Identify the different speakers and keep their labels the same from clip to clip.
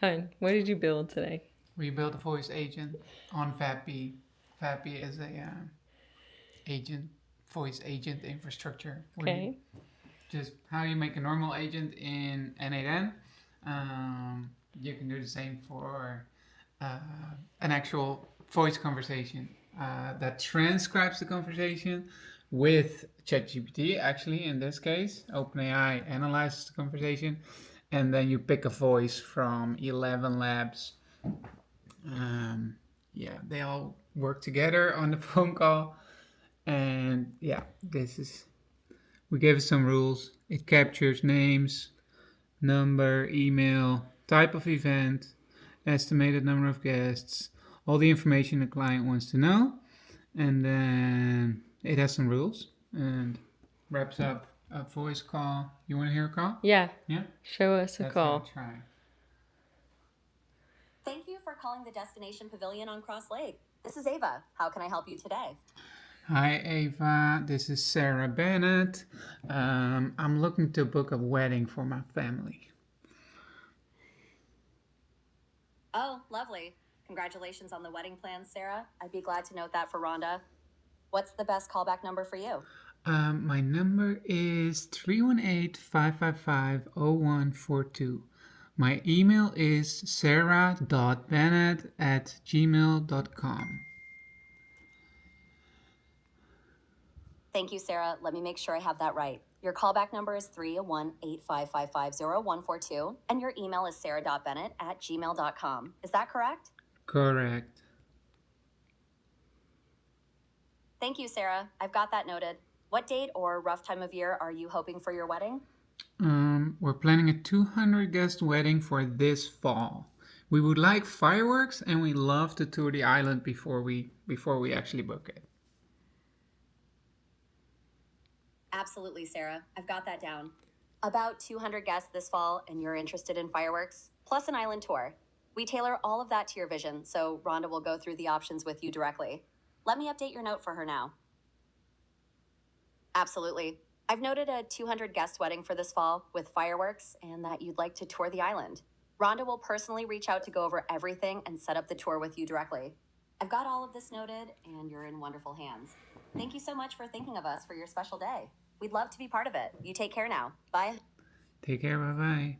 Speaker 1: Hun, what did you build today?
Speaker 2: We built a voice agent on FAPI. FAPI is a agent, voice agent infrastructure.
Speaker 1: Okay.
Speaker 2: Just how you make a normal agent in N8N. You can do the same for uh, an actual voice conversation that transcribes the conversation with ChatGPT. Actually, in this case, OpenAI analyzes the conversation, and then you pick a voice from 11 labs. Yeah, they all work together on the phone call, and yeah, we gave it some rules. It captures names, number, email, type of event, estimated number of guests, all the information the client wants to know, and then it has some rules and wraps up a voice call. You want to hear a call?
Speaker 1: Yeah.
Speaker 2: Yeah?
Speaker 1: Show us a
Speaker 2: Let's
Speaker 1: call.
Speaker 2: have a try.
Speaker 3: Thank you for calling the Destination Pavilion on Cross Lake. This is Ava. How can I help you today?
Speaker 2: Hi Ava, this is Sarah Bennett. I'm looking to book a wedding for my family.
Speaker 3: Oh, lovely. Congratulations on the wedding plans, Sarah. I'd be glad to note that for Rhonda. What's the best callback number for you?
Speaker 2: My number is 318-555-0142. My email is sarah.bennett@gmail.com.
Speaker 3: Thank you, Sarah. Let me make sure I have that right. Your callback number is 318-555-0142, and your email is sarah.bennett@gmail.com. Is that correct?
Speaker 2: Correct.
Speaker 3: Thank you, Sarah. I've got that noted. What date or rough time of year are you hoping for your wedding?
Speaker 2: We're planning a 200 guest wedding for this fall. We would like fireworks, and we love to tour the island before we actually book it.
Speaker 3: Absolutely, Sarah. I've got that down. About 200 guests this fall, and you're interested in fireworks, plus an island tour. We tailor all of that to your vision, so Rhonda will go through the options with you directly. Let me update your note for her now. Absolutely. I've noted a 200 guest wedding for this fall with fireworks and that you'd like to tour the island. Rhonda will personally reach out to go over everything and set up the tour with you directly. I've got all of this noted, and you're in wonderful hands. Thank you so much for thinking of us for your special day. We'd love to be part of it. You take care now. Bye.
Speaker 2: Take care, bye-bye.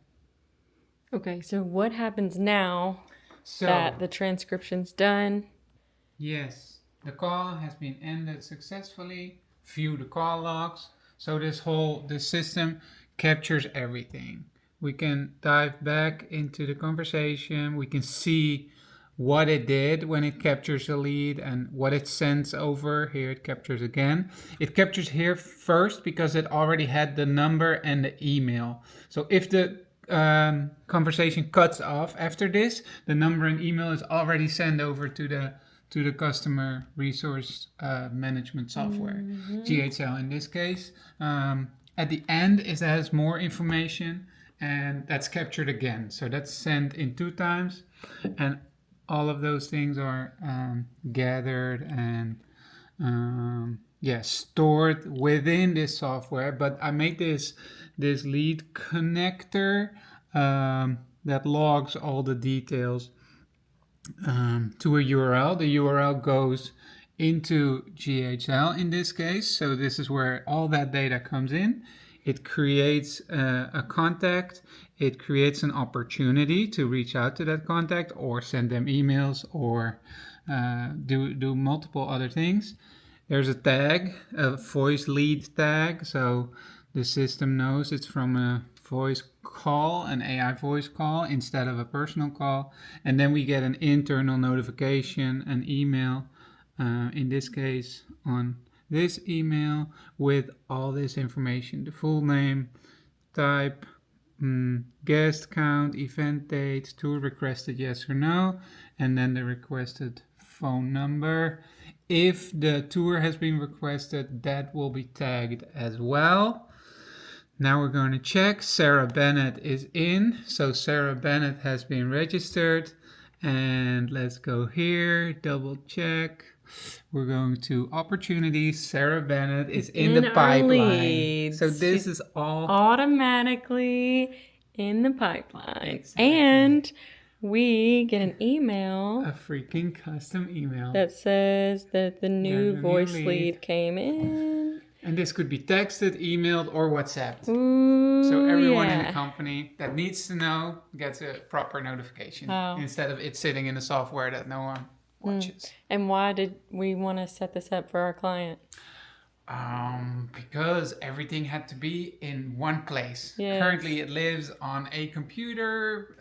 Speaker 1: Okay, so what happens now
Speaker 2: So,
Speaker 1: that the transcription's done?
Speaker 2: yes, the call has been ended successfully. View the call logs. So this system captures everything. We can dive back into the conversation. We can see what it did when it captures the lead and what it sends over. Here it captures again. It captures here first because it already had the number and the email. So if the conversation cuts off after this, the number and email is already sent over to the customer resource management software, GHL in this case. At the end, it has more information, and that's captured again. So that's sent in 2 times, and all of those things are gathered and stored within this software. But I made this lead connector that logs all the details to a URL. The URL goes into GHL in this case. So this is where all that data comes in. It creates a contact. It creates an opportunity to reach out to that contact or send them emails or do multiple other things. There's a tag, a voice lead tag. So the system knows it's from a voice call, an AI voice call instead of a personal call. And then we get an internal notification, an email, in this case on this email with all this information, the full name, type, guest count, event date, tour requested, yes or no, and then the requested phone number. If the tour has been requested, that will be tagged as well. Now we're going to check. Sarah Bennett is in. So Sarah Bennett has been registered. And let's go here, double check. We're going to opportunities. Sarah Bennett is in the
Speaker 1: our
Speaker 2: pipeline.
Speaker 1: leads.
Speaker 2: So this
Speaker 1: She's
Speaker 2: is all
Speaker 1: automatically in the pipeline.
Speaker 2: Exactly.
Speaker 1: And we get an email
Speaker 2: A freaking custom email.
Speaker 1: that says that the new
Speaker 2: There's a new
Speaker 1: voice
Speaker 2: lead.
Speaker 1: lead came in.
Speaker 2: And this could be texted, emailed, or WhatsApped.
Speaker 1: Ooh,
Speaker 2: So everyone in the
Speaker 1: yeah.
Speaker 2: company that needs to know gets a proper notification
Speaker 1: Wow.
Speaker 2: instead of it sitting in the software that no one watches.
Speaker 1: And why did we want to set this up for our client?
Speaker 2: Because everything had to be in one place.
Speaker 1: Yes.
Speaker 2: Currently, it lives on a computer,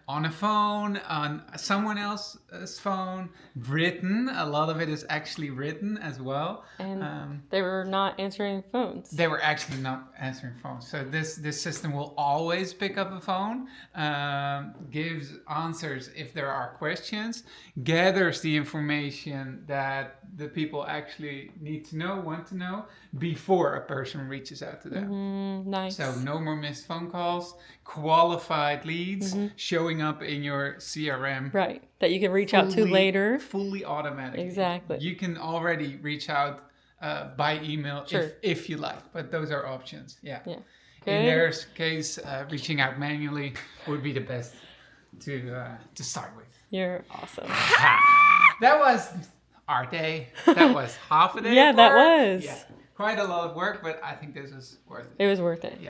Speaker 2: on a phone, on someone else's phone, written. A lot of it is actually written as well.
Speaker 1: And they were not answering phones.
Speaker 2: They were actually not answering phones. So this system will always pick up a phone, gives answers if there are questions, gathers the information that the people actually need to know, want to know, before a person reaches out to them.
Speaker 1: Nice.
Speaker 2: So no more missed phone calls, qualified leads showing up in your CRM.
Speaker 1: Right. That you can reach out to later.
Speaker 2: Fully automatic.
Speaker 1: Exactly.
Speaker 2: You can already reach out by email
Speaker 1: Sure.
Speaker 2: if you like, but those are options. Yeah.
Speaker 1: Yeah.
Speaker 2: In
Speaker 1: Good.
Speaker 2: their case, reaching out manually would be the best to start with.
Speaker 1: You're awesome.
Speaker 2: That was our day. That was half a day.
Speaker 1: Yeah,
Speaker 2: of
Speaker 1: that
Speaker 2: work.
Speaker 1: was.
Speaker 2: Yeah. Quite a lot of work, but I think this was worth it.
Speaker 1: It was worth it.
Speaker 2: Yeah.